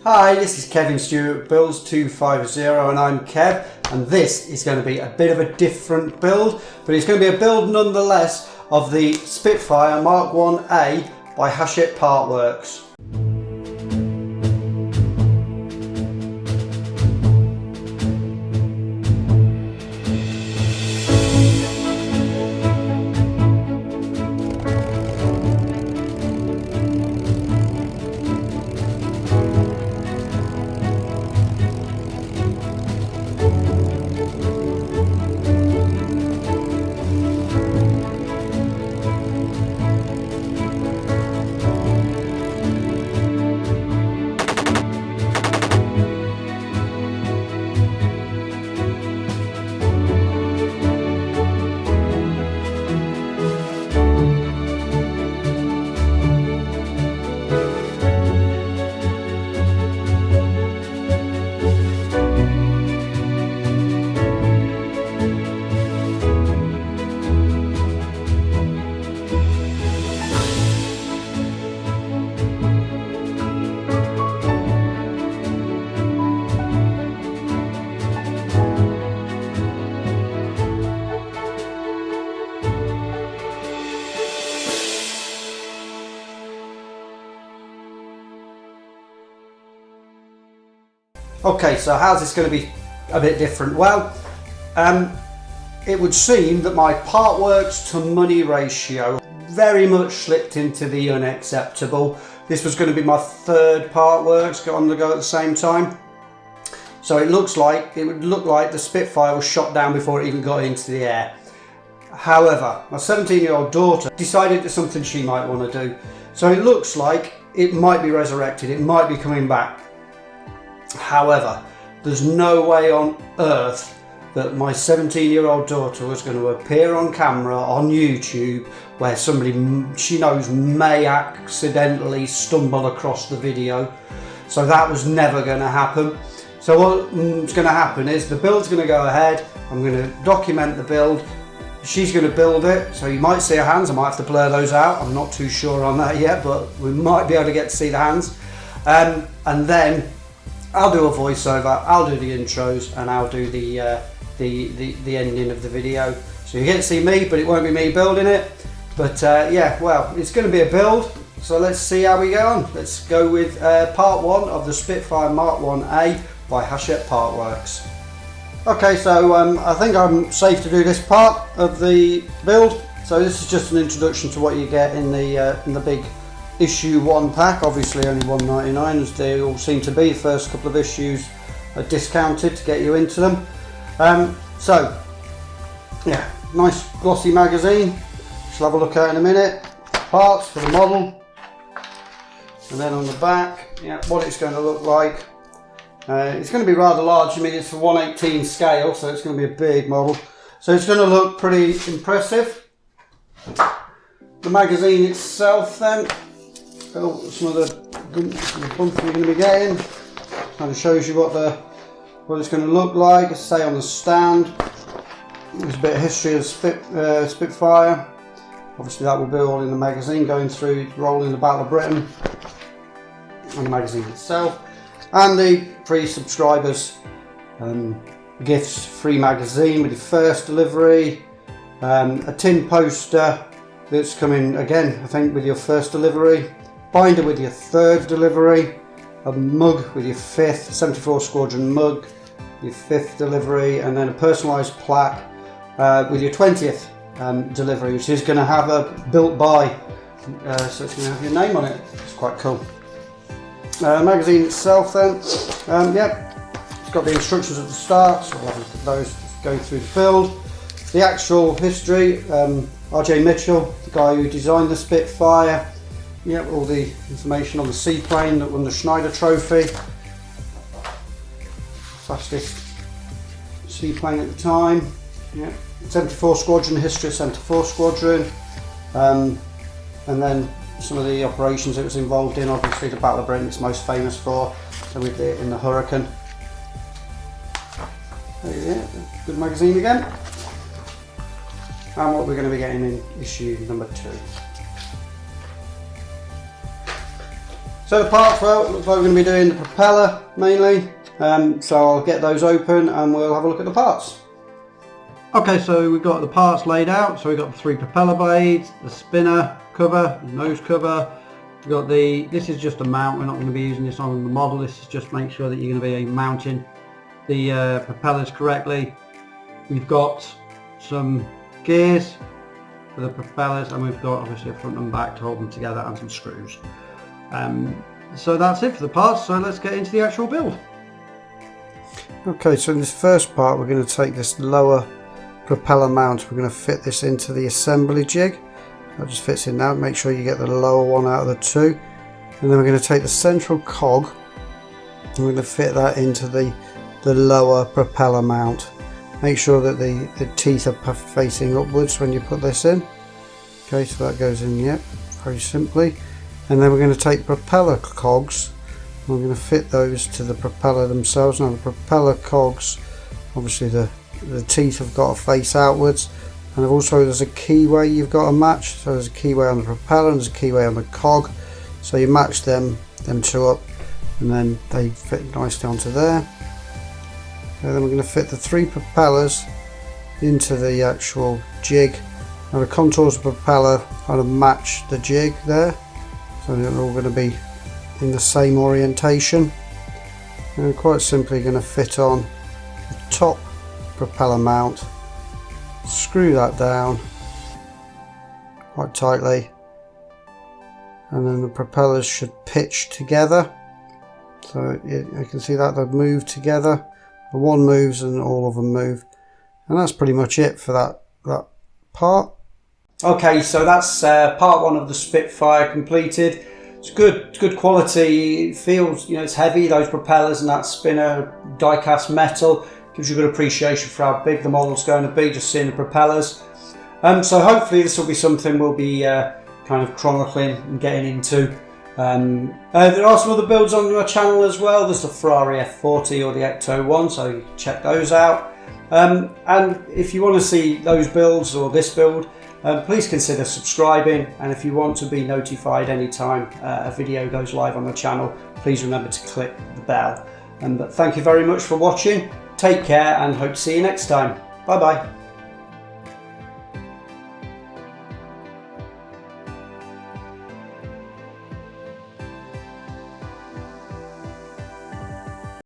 Hi, this is Kevin Stewart, Builds 250, and I'm Kev, and this is going to be a bit of a different build, but it's going to be a build nonetheless of the Spitfire Mk1A by Hachette Partworks. Okay, so how's this going to be a bit different? Well, it would seem that my Partworks to money ratio very much slipped into the unacceptable. This was going to be my third Partworks on the go at the same time. So it would look like the Spitfire was shot down before it even got into the air. However, my 17-year-old daughter decided it's something she might want to do. So it looks like it might be resurrected, it might be coming back. However, there's no way on earth that my 17-year-old daughter was going to appear on camera on YouTube where somebody she knows may accidentally stumble across the video. So that was never going to happen. So what's going to happen is the build's going to go ahead. I'm going to document the build. She's going to build it, so you might see her hands. I might have to blur those out. I'm not too sure on that yet, but we might be able to get to see the hands. And then I'll do a voiceover, I'll do the intros, and I'll do the ending of the video. So you get to see me, but it won't be me building it. But yeah, well, it's going to be a build. So let's see how we go on. Let's go with part one of the Spitfire Mk1A by Hachette Partworks. Okay, so I think I'm safe to do this part of the build. So this is just an introduction to what you get in the big issue 1 pack. Obviously only $1.99 as they all seem to be. The first couple of issues are discounted to get you into them. So yeah, nice glossy magazine, which we'll have a look at in a minute. Parts for the model, and then on the back, yeah, what it's going to look like. It's going to be rather large. I mean, it's a 1/18 scale, so it's going to be a big model. So it's going to look pretty impressive. The magazine itself then, some of the bump you're going to be getting, kind of shows you what it's going to look like. As I say, on the stand, there's a bit of history of Spitfire. Obviously that will be all in the magazine, going through rolling the Battle of Britain, and the magazine itself, and the pre-subscribers gifts, free magazine with your first delivery, a tin poster that's coming again, I think, with your first delivery, binder with your third delivery, a mug with your 5th 74 Squadron mug, your 5th delivery, and then a personalised plaque with your 20th delivery, which is going to have a built by, so it's going to have your name on it. It's quite cool. Magazine itself then, yeah, it's got the instructions at the start, so we'll have a look at those, go through the build. The actual history, RJ Mitchell, the guy who designed the Spitfire. Yeah, all the information on the seaplane that won the Schneider Trophy. Fastest seaplane at the time. Yeah, 74 Squadron, history of 74 Squadron. And then some of the operations it was involved in. Obviously the Battle of Britain it's most famous for. So we did it in the Hurricane. Yeah, good magazine again. And what we're going to be getting in issue number 2. So the parts, well, it looks like we're going to be doing the propeller mainly, so I'll get those open and we'll have a look at the parts. Okay, so we've got the parts laid out. So we've got the 3 propeller blades, the spinner cover, nose cover. We've got this is just a mount, we're not going to be using this on the model. This is just make sure that you're going to be mounting the propellers correctly. We've got some gears for the propellers, and we've got obviously a front and back to hold them together, and some screws. So that's it for the parts, so let's get into the actual build. Okay, so in this first part we're going to take this lower propeller mount, we're going to fit this into the assembly jig. That just fits in now. Make sure you get the lower one out of the 2, and then we're going to take the central cog and we're going to fit that into the lower propeller mount. Make sure that the teeth are facing upwards when you put this in. Okay, so that goes in, yep, very simply. And then we're going to take propeller cogs and we're going to fit those to the propeller themselves. Now the propeller cogs, obviously the teeth have got to face outwards, and also there's a keyway you've got to match. So there's a keyway on the propeller and there's a keyway on the cog, so you match them 2 up and then they fit nicely onto there. And then we're going to fit the 3 propellers into the actual jig. Now the contours of the propeller kind of match the jig there, so they're all going to be in the same orientation. And we're quite simply going to fit on the top propeller mount, screw that down quite tightly, and then the propellers should pitch together. So you can see that they've moved together. The one moves and all of them move, and that's pretty much it for that part. Okay, so that's part 1 of the Spitfire completed. It's good quality. It feels, you know, it's heavy, those propellers and that spinner, die-cast metal. Gives you a good appreciation for how big the model's going to be, just seeing the propellers. So hopefully this will be something we'll be kind of chronicling and getting into. There are some other builds on our channel as well. There's the Ferrari F40 or the Ecto 1, so you can check those out. And if you want to see those builds or this build, please consider subscribing, and if you want to be notified anytime a video goes live on the channel, please remember to click the bell. But thank you very much for watching. Take care and hope to see you next time. Bye bye.